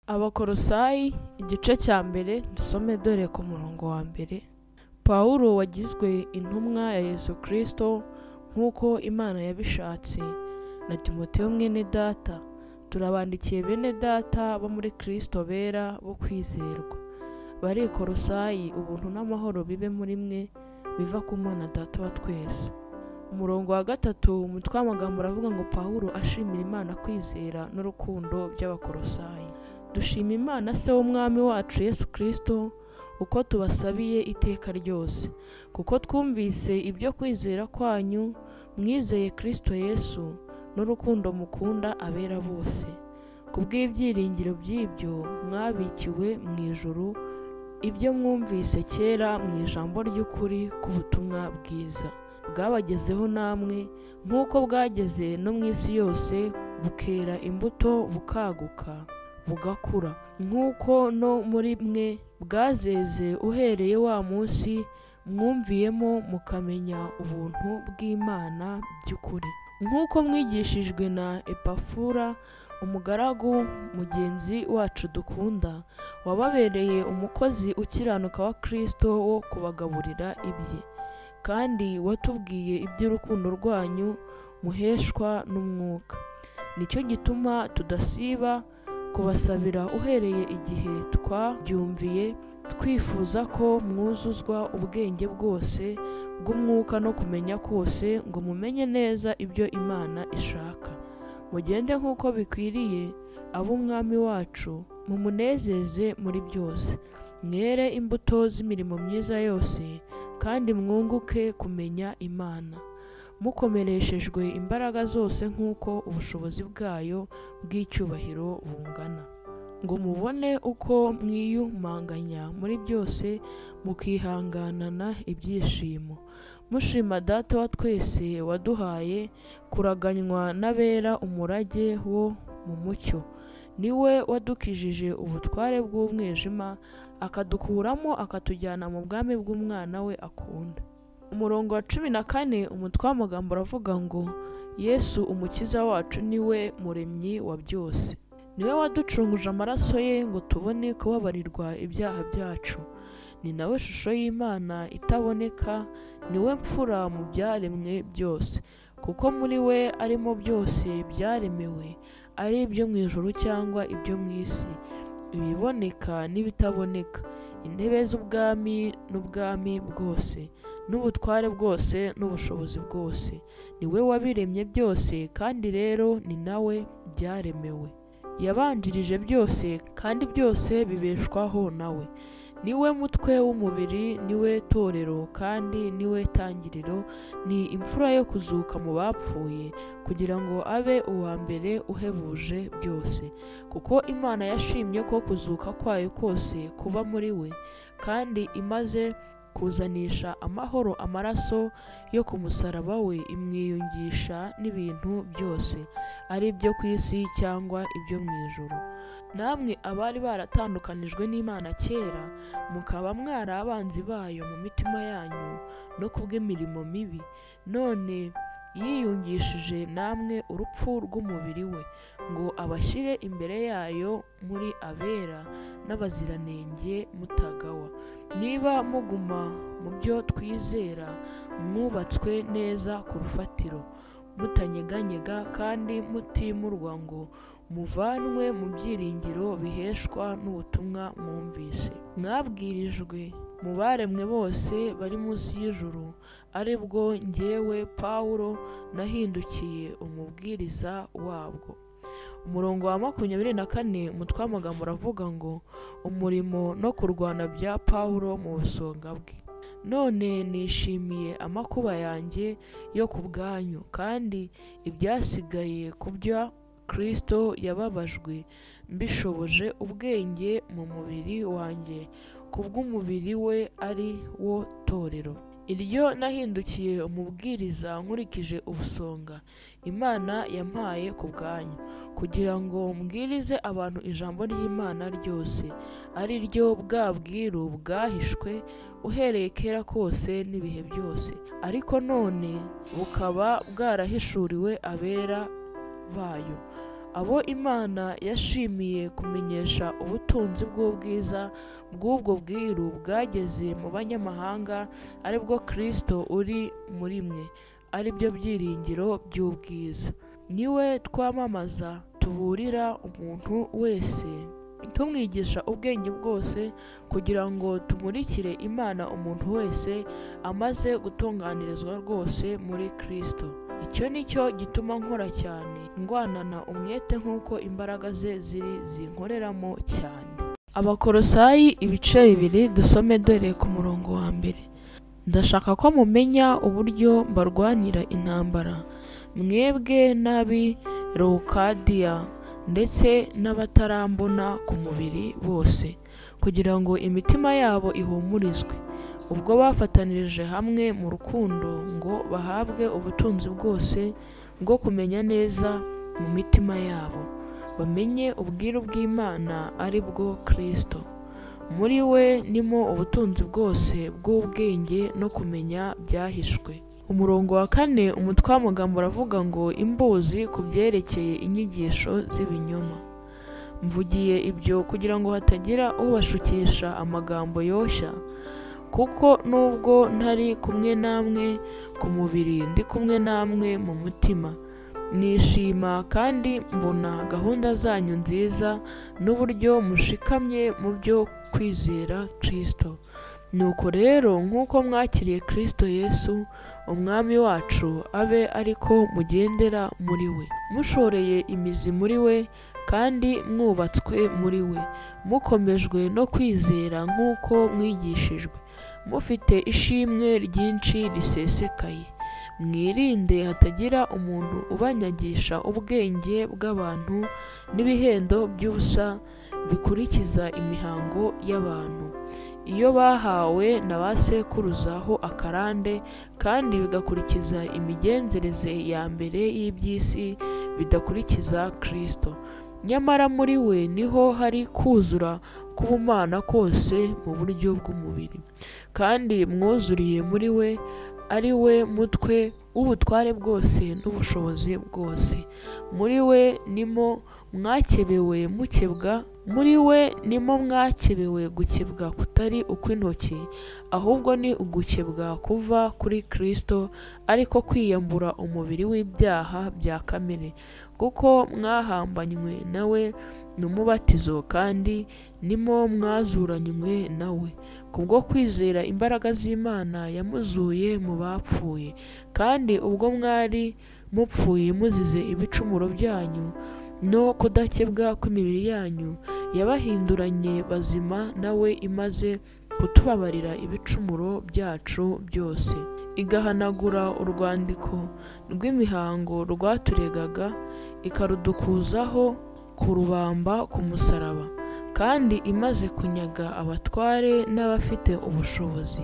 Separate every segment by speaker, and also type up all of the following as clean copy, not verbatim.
Speaker 1: Abakolosayi igice cya mbere dusome dore ku murongo wa mbere. Pawulo wagizwe intumwa ya Yesu Kristo nk'uko Imana yabishatse, na Timoteyo mwene data, turabandikiye bene data bo muri Kristo bera bo kwizerwa, bari i Kolosayi, ubuntu n'amahoro bibe muri mwe biva ku Mana Data wa twese. Umurongo wa gatatu, umutwe w'amagambo uravuga ngo Pawulo ashimira Imana kwizera n'urukundo by'Abakolosayi. Dushima Imana se w'umwami wacu Yesu Kristo uko tubasabiye iteka ryose, kuko twumvise ibyo kwizera kwanyu, mwizeye Kristo Yesu n'urukundo mukunda abera bose. Kubw'ibyiringiro by'ibyo mwabikiwe mu ijuru, ibyo mwumvise kera mu ijambo ry'ukuri k'ubutumwa bwiza, bwabagezeho namwe nk'uko bwageze no mu isi yose, bukera imbuto bukaguka bugakura, nk'uko no muri mwe bwazeze uhereye wa munsi mwumviyemo mukamenya ubuntu bw'Imana by'ukuri. Nk'uko mwigishijwe na Epafura, umugaragu mugenzi wacu dukunda, wababereye umukozi ukiranuka wa Kristo wo kubagaburira ibye, kandi watubwiye iby'urukundo rwanyu muheshwa n'umwuka. Nicyo gituma tudasiba kubasabira uhereye igihe twabyumviye, twifuza ko mwuzuzwa ubwenge bwose bw'umwuka no kumenya kose, ngo mumenye neza ibyo Imana ishaka. Mugende nk'uko bikwiriye ab'umwami wacu, mumunezeze muri byose, mwere imbuto z'imirimo myiza yose, kandi mwunguke kumenya Imana, mukomereshejwe imbaraga zose nk'uko ubushobozi bwayo bw'icyubahiro bungana, ngo mubone uko mwiyumanganya muri byose, mukihanganana ibyishimo, mushima Data wa twese waduhaye kuraganywa n'abera umurage wo mu mucyo. Niwe wadukijije ubutware bw'umwijima, akadukuramo akatujyana mu bwami bw'umwana we akunda. Umurongo wa 14, umutwe w'amagambo uravuga ngo Yesu umukiza wacu niwe muremyi wa byose. Niwe waducunguje amaraso ye ngo tubone kubabarirwa ibyaha byacu. Ni nawe shusho y'Imana itaboneka, niwe mfura mu byaremwe byose, kuko muri we arimo byose byaremewe, ari ibyo mu ijuru cyangwa ibyo mu isi, ibiboneka n'ibitaboneka, intebe z'ubwami n'ubwami bwose, n'ubutware bwose n'ubushobozi bwose. Niwe wabiremye byose, kandi rero ni nawe byaremewe. Yabanjirije byose, kandi byose bibeshwaho nawe. Niwe mutwe w'umubiri, niwe torero, kandi niwe tangiriro, ni imfura yo kuzuka mu bapfuye, kugira ngo abe uwa mbere uhebuje byose. Kuko Imana yashimye ko kuzuka kwayo kose kuba muri we, kandi imaze kuzanisha amahoro amaraso yo ku musaraba we, imwiyungisha n'ibintu byose, ari ibyo ku isi cyangwa ibyo mu ijuru. Namwe abari baratandukanijwe n'Imana kera, mukaba mwari abanzi bayo mu mitima yanyu no kubw'imirimo mibi, none yiyungishije namwe urupfu rw'umubiri we, ngo abashyire imbere yayo muri abera n'abaziranenge mutagawa. Niba muguma mu byo twizera, mwubatswe neza ku rufatiro, mutanyeganyega kandi mutimurwa, ngo muvanwe mu byiringiro biheshwa n'ubutumwa mwumvise, mwabwirijwe mu baremwe bose bari munsi y'ijuru, ari bwo njyewe Pawulo nahindukiye umubwiriza wabwo. Umurongo wa 24, umutwe w'amagambo uravuga ngo umurimo no kurwana bya Pawulo mu busonga bwe. None nishimiye amakuba yanjye yo ku bwanyu, kandi ibyasigaye ku bya Kristo yababajwe, mbishoboje ubwenge mu mubiri wanjye, kubw'umubiri we ari wo torero, iryo nahindukiye umubwiriza nkurikije ubusonga Imana yampaye ku bwanyu, kugira ngo mbwirize abantu ijambo ry'Imana ryose, ari ryo bwa bwiru bwahishwe uhereye kera kose n'ibihe byose, ariko none bukaba bwarahishuriwe abera bayo. abo Imana yashimiye kumenyesha ubutunzi bw'ubwiza bw'ubwo bwiru bwageze mu banyamahanga, ari bwo Kristo uri muri mwe, ari byo byiringiro by'ubwiza. Niwe twamamaza, tuburira umuntu wese, tumwigisha ubwenge bwose, kugira ngo tumurikire Imana umuntu wese amaze gutunganirizwa rwose muri Kristo. Icyo ni cyo gituma nkora cyane, ndwanana umwete nk'uko imbaraga ze zinkoreramo cyane. Abakolosayi ibice 2 dusome dore ku murongo wa mbere. Ndashaka ko mumenya uburyo mbarwanira intambara, mwebwe n'ab'i Lewukadiya ndetse n'abatarambona ku mubiri bose, kugira ngo imitima yabo ihumurizwe, ubwo bafatanirije hamwe mu rukundo, ngo bahabwe ubutunzi bwose bwo kumenya neza mu mitima yabo, bamenye ubwiru bw'Imana ari bwo Kristo. Muri we nimo ubutunzi bwose bw'ubwenge no kumenya byahishwe. Umurongo wa 4, umutwe w'amagambo uravuga ngo imbuzi ku byerekeye inyigisho z'ibinyoma. Mvugiye ibyo kugira ngo hatagira ubashukisha amagambo yoshya, kuko nubwo ntari kumwe namwe ku mubiri, ndi kumwe namwe mu mutima. Nishima kandi mbona gahunda zanyu nziza n'uburyo mushikamye mu byo kwizera Kristo. Nuko rero nk'uko mwakiriye Kristo Yesu umwami wacu, abe ariko mugendera muri we, mushoreye imizi muri we kandi mwubatswe muri we, mukomejwe no kwizera nk'uko mwigishijwe, mufite ishimwe ryinshi risesekaye. Mwirinde hatagira umuntu ubanyagisha ubwenge bw'abantu n'ibihendo by'ubusa bikurikiza imihango y'abantu, iyo bahawe na ba sekuruzaho akarande, kandi bigakurikiza imigenzereze ya mbere y'iby'isi, bidakurikiza Kristo. Nyamara muri we niho hari kuzura k'ubumana kose mu buryo bw'umubiri, kandi mwuzuriye muri we, ari we mutwe w'ubutware bwose n'ubushobozi bwose. Muri we nimo mwakebewe mukebwa, muri we nimo mwakebewe gukebwa kutari ukw'intoki, ahubwo ni ugukebwa kuva kuri Kristo, ariko kwiyambura umubiri w'ibyaha bya kamere, kuko mwahambanywe nawe n'umubatizo, kandi nimo mwazuranywe nawe kubwo kwizera imbaraga z'Imana yamuzuye mu bapfuye. Kandi ubwo mwari mupfuye muzize ibicumuro byanyu no kudakebwa kw'imibiri yanyu, yabahinduranye bazima nawe, imaze kutubabarira ibicumuro byacu byose, igahanagura urwandiko rw'imihango rwaturegaga, ikarudukuzaho kurubamba ku musaraba. Kandi imaze kunyaga abatware n'abafite ubushobozi,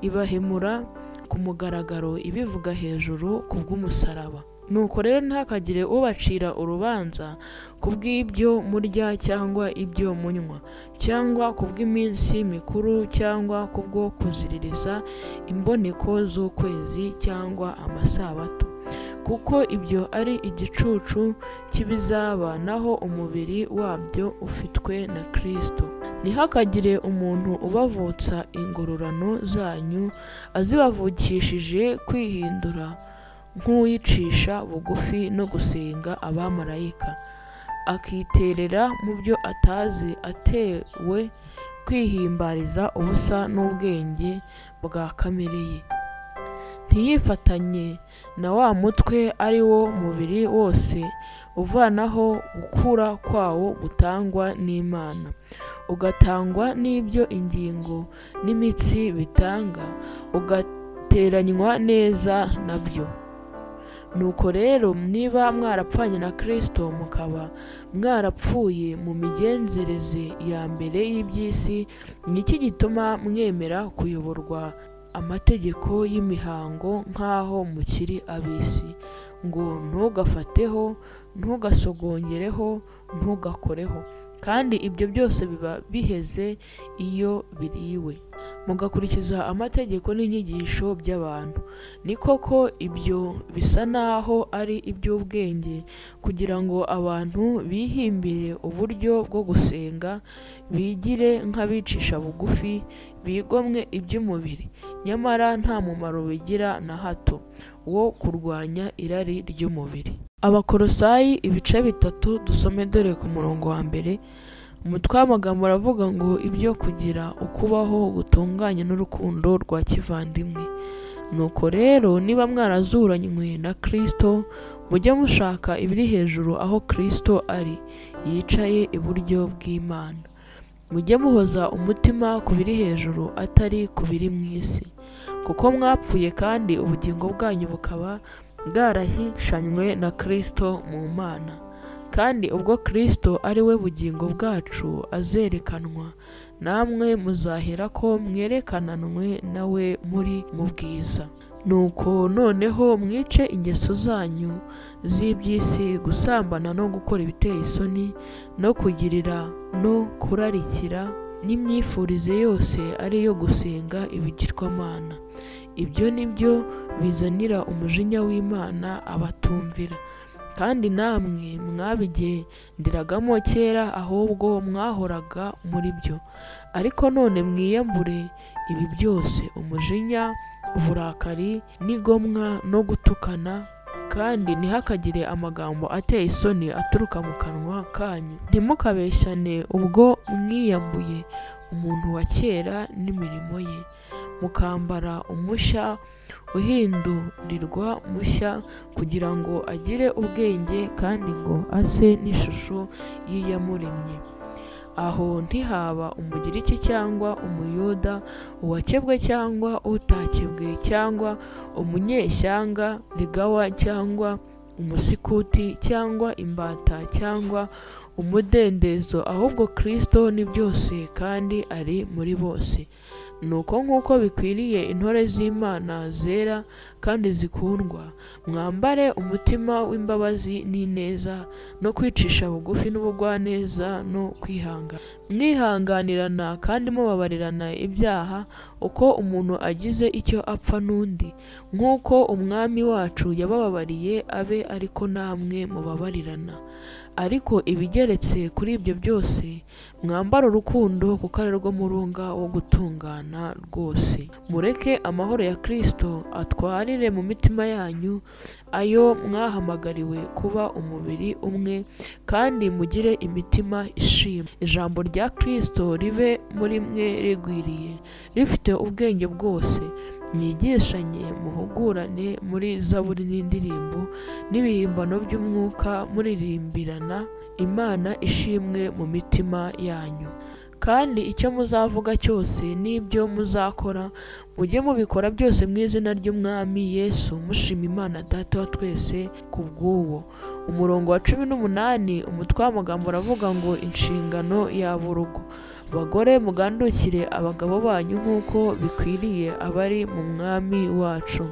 Speaker 1: ibahemura ku mugaragaro, ibivuga hejuru ku bw'umusaraba. Nuko rero ntakagire ubacira urubanza ku bw'ibyo murya cyangwa ibyo munywa, cyangwa ku bw'iminsi mikuru, cyangwa kubwo kuziririza imboneko z'ukwezi cyangwa amasabato, kuko ibyo ari igicucu cy'ibizaba, naho umubiri wabyo ufitwe na Kristo. Ntihakagire umuntu ubavutsa ingororano zanyu, azibavukishije kwihindura nk'uwicisha bugufi no gusenga abamarayika, akiterera mu byo atazi, atewe kwihimbariza ubusa n'ubwenge bwa kamere ye. Ntiyifatanye na wa mutwe ari wo mubiri wose, uvanaho gukura kwawo gutangwa n'Imana, ugatangwa n'ibyo ingingo n'imitsi bitanga, ugateranywa neza nabyo. Nuko rero niba mwarapfanye na Kristo, mukaba mwarapfuye mu migenzereze ya mbere y'iby'isi, ni iki gituma mwemera kuyoborwa amategeko y'imihango nk'aho mukiri ab'isi, ngo ntugafateho, ntugasogongereho, ntugakoreho, kandi ibyo byose biba biheze iyo biriwe. mugakurikiza amategeko n'inyigisho by'abantu. Ni koko ibyo bisa naho ari iby'ubwenge kugira ngo abantu bihimbire uburyo bwo gusenga, bigire nk'abicisha bugufi, bigomwe iby'umubiri, nyamara nta mumaro bigira na hato wo kurwanya irari ry'umubiri. Abakolosayi ibice 3 dusome dore ku murongo wa mbere. Umutwe w'amagambo aravuga ngo ibyo kugira ukubaho gutunganye n'urukundo rwa kivandimwe. Nuko rero niba mwarazuranywe na Kristo, mujye mushaka ibiri hejuru aho Kristo ari, yicaye iburyo bw'Imana. Mujye muhoza umutima ku biri hejuru atari ku biri mu isi, kuko mwapfuye kandi ubugingo bwanyu bukaba bwarahishanywe na Kristo mu Mana. Kandi ubwo Kristo ari we bugingo bwacu azerekanwa, namwe muzahera ko mwerekananwe nawe muri mu bwiza. Nuko noneho mwice ingeso zanyu z'iby'isi, gusambana no gukora ibiteye isoni, no kugirira no kurarikira, n'imyifurize yose ari iyo gusenga ibigirwamana. Ibyo ni byo bizanira umujinya w'Imana abatumvira. Kandi namwe mwabigenderagamo kera, ahubwo mwahoraga muri byo. Ariko none mwiyambure ibi byose: umujinya, uburakari, n'igomwa no gutukana, kandi ntihakagire amagambo ateye isoni aturuka mu kanwa kanyu. Ntimukabeshyane ubwo mwiyambuye umuntu wa kera n'imirimo ye, mukambara umushya uhindurirwa mushya, kugira ngo agire ubwenge kandi ngo ase n'ishusho y'iyamuremye. Aho ntihaba umugiriki cyangwa umuyuda, uwakebwe cyangwa utakebwe, cyangwa umunyeshyanga, ligawa cyangwa umusikuti, cyangwa imbata cyangwa umudendezo, ahubwo Kristo ni byose kandi ari muri bose. Nuko nk'uko bikwiriye intore z'Imana zera kandi zikundwa, mwambare umutima w'imbabazi n'ineza, no kwicisha bugufi n'ubugwaneza no kwihangana, mwihanganirana kandi mubabarirana ibyaha, uko umuntu agize icyo apfa n'undi, nk'uko umwami wacu yabababariye abe ariko namwe mubabarirana. Ariko ibigeretse kuri ibyo byose, mwambara urukundo, kuko ari rwo murunga wo gutungana rwose. Mureke amahoro ya Kristo atwarire mu mitima yanyu, ayo mwahamagariwe kuba umubiri umwe, kandi mugire imitima ishima. Ijambo rya Kristo ribe muri mwe rigwiriye, rifite ubwenge bwose. Mwigishanye, muhugurane muri zaburi n'indirimbo n'ibihimbano by'umwuka, muririmbirana Imana ishimwe mu mitima yanyu. Kandi icyo muzavuga cyose n'ibyo muzakora, mujye mubikora byose mu izina ry'Umwami Yesu, mushima Imana Data wa twese ku bw'uwo. Umurongo wa 18, umutwe w'amagambo uravuga ngo inshingano y'ab'urugo. Bagore, mugandukire abagabo banyu nk'uko bikwiriye abari mu Mwami wacu.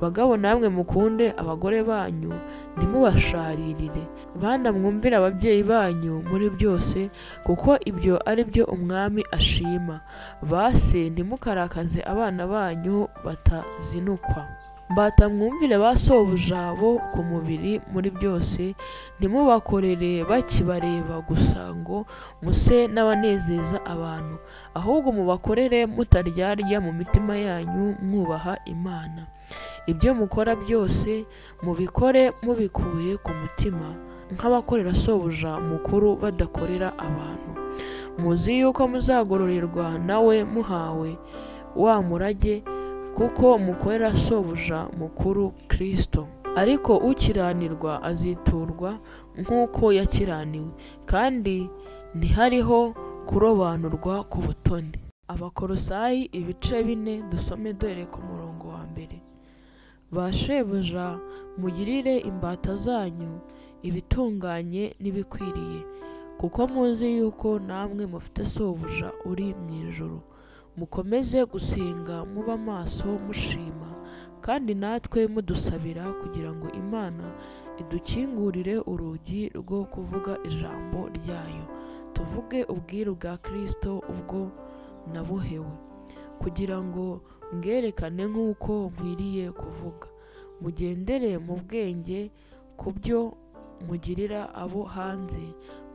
Speaker 1: Bagabo, namwe mukunde abagore banyu, ntimubasharirire. Bana, mwumvire ababyeyi banyu muri byose, kuko ibyo ari byo Umwami ashima. Base, ntimukarakaze abana banyu batazinukwa. Mbata, mwumvire ba sobuja bo ku mubiri muri byose, ntimubakorere bakibareba gusa ngo muse n'abanezeza abantu, ahubwo mubakorere mutaryarya mu mitima yanyu, mwubaha Imana. Ibyo mukora byose mubikore mubikuye ku mutima, nk'abakorera sobuja mukuru badakorera abantu. Muzi yuko muzagororerwa nawe muhawe wa murage, kuko mukorera sobuja mukuru Kristo. Ariko ukiranirwa aziturwa nk'uko yakiraniwe, kandi ntihariho kurobanurwa ku butoni. Abakolosayi ibice 4 dusome dore ku murongo wa mbere. Ba shebuja, mugirire imbata zanyu ibitunganye n'ibikwiriye, kuko muzi yuko namwe mufite sobuja uri mu ijuru. Mukomeze gusenga muba maso mushima, kandi natwe mudusabira, kugira ngo Imana idukingurire urugi rwo kuvuga ijambo ryayo, tuvuge ubwiru bwa Kristo ubwo nabohewe. kugira ngo mbwerekane nk'uko nkwiriye kuvuga. Mugendere mu bwenge ku byo mugirira abo hanze,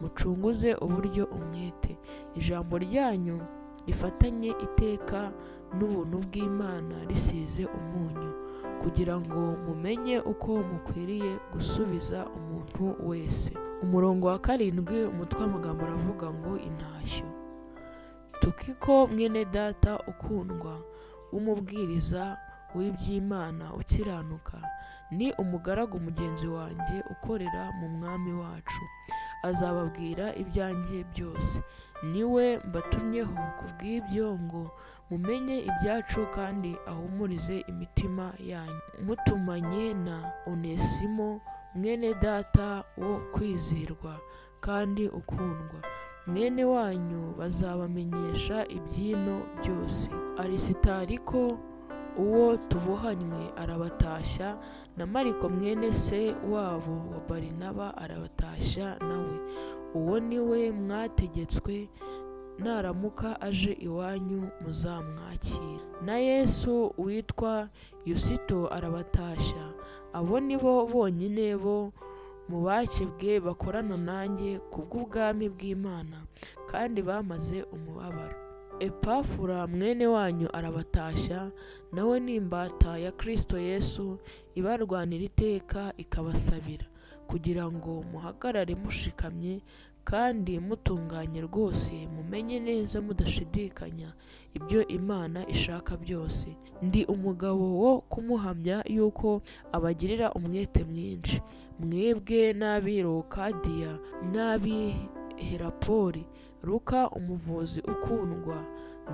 Speaker 1: mucunguze uburyo umwete. Ijambo ryanyu rifatanye iteka n'ubuntu bw'Imana risize umunyu, kugira ngo mumenye uko mukwiriye gusubiza umuntu wese. Umurongo wa 7, umutwe w'amagambo aravuga ngo intashyo. Tukiko mwene data ukundwa w'umubwiriza w'iby'Imana ukiranuka, ni umugaragu mugenzi wanjye ukorera mu Mwami wacu. Azababwira ibyanjye byose. Niwe mbatumyeho kubw'ibyo ngo mumenye ibyacu kandi ahumurize imitima yanyu. Mutumanye na Onesimo mwene data wo kwizerwa kandi ukundwa, mwene wanyu bazabamenyesha ibyino byose. Arisitariko uwo tubohanywe arabatashya, na Mariko mwene se wabo wa Barinaba arabatashya nawe. Uwo ni we mwategetswe, naramuka aje iwanyu muzamwakira. Na Yesu witwa Yusito arabatashya. Abo ni bo bonyine bo mu bakebwe bakorana nanjye kubw'ubwami bw'Imana, kandi bamaze umubabaro. Epafura mwene wanyu arabatashya, nawe ni imbata ya Kristo Yesu, ibarwanira iteka ikabasabira, kugira ngo muhagarare mushikamye kandi mutunganye rwose, mumenye neza mudashidikanya ibyo Imana ishaka byose. Ndi umugabo wo kumuhamya yuko abagirira umwete mwinshi. Mwebwe n'ab'i Lokadiya n'ab'i Herapoli, Luka umuvuzi ukundwa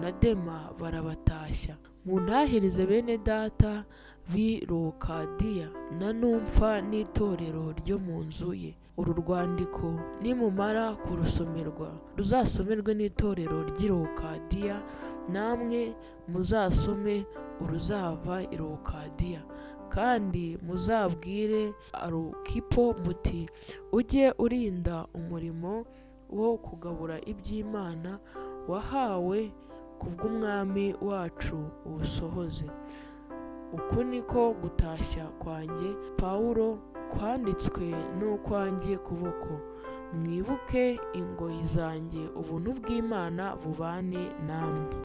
Speaker 1: na Dema barabatashya. Muntahirize bene data b'i Lokadiya na Numfa n'itorero ryo mu nzu ye. Uru rwandiko nimumara kurusomerwa ruzasomerwe n'itorero ry'i Lokadiya, namwe muzasome uruzava i Lokadiya. Kandi muzabwire Arukipo muti, ujye urinda umurimo wo kugabura iby'Imana wahawe kubw'Umwami wacu uwusohoze. Uku niko gutashya kwanjye Pawulo kwanditswe n'ukwanjye kuboko. Mwibuke ingoyi zanjye. Ubuntu bw'Imana bubane namwe.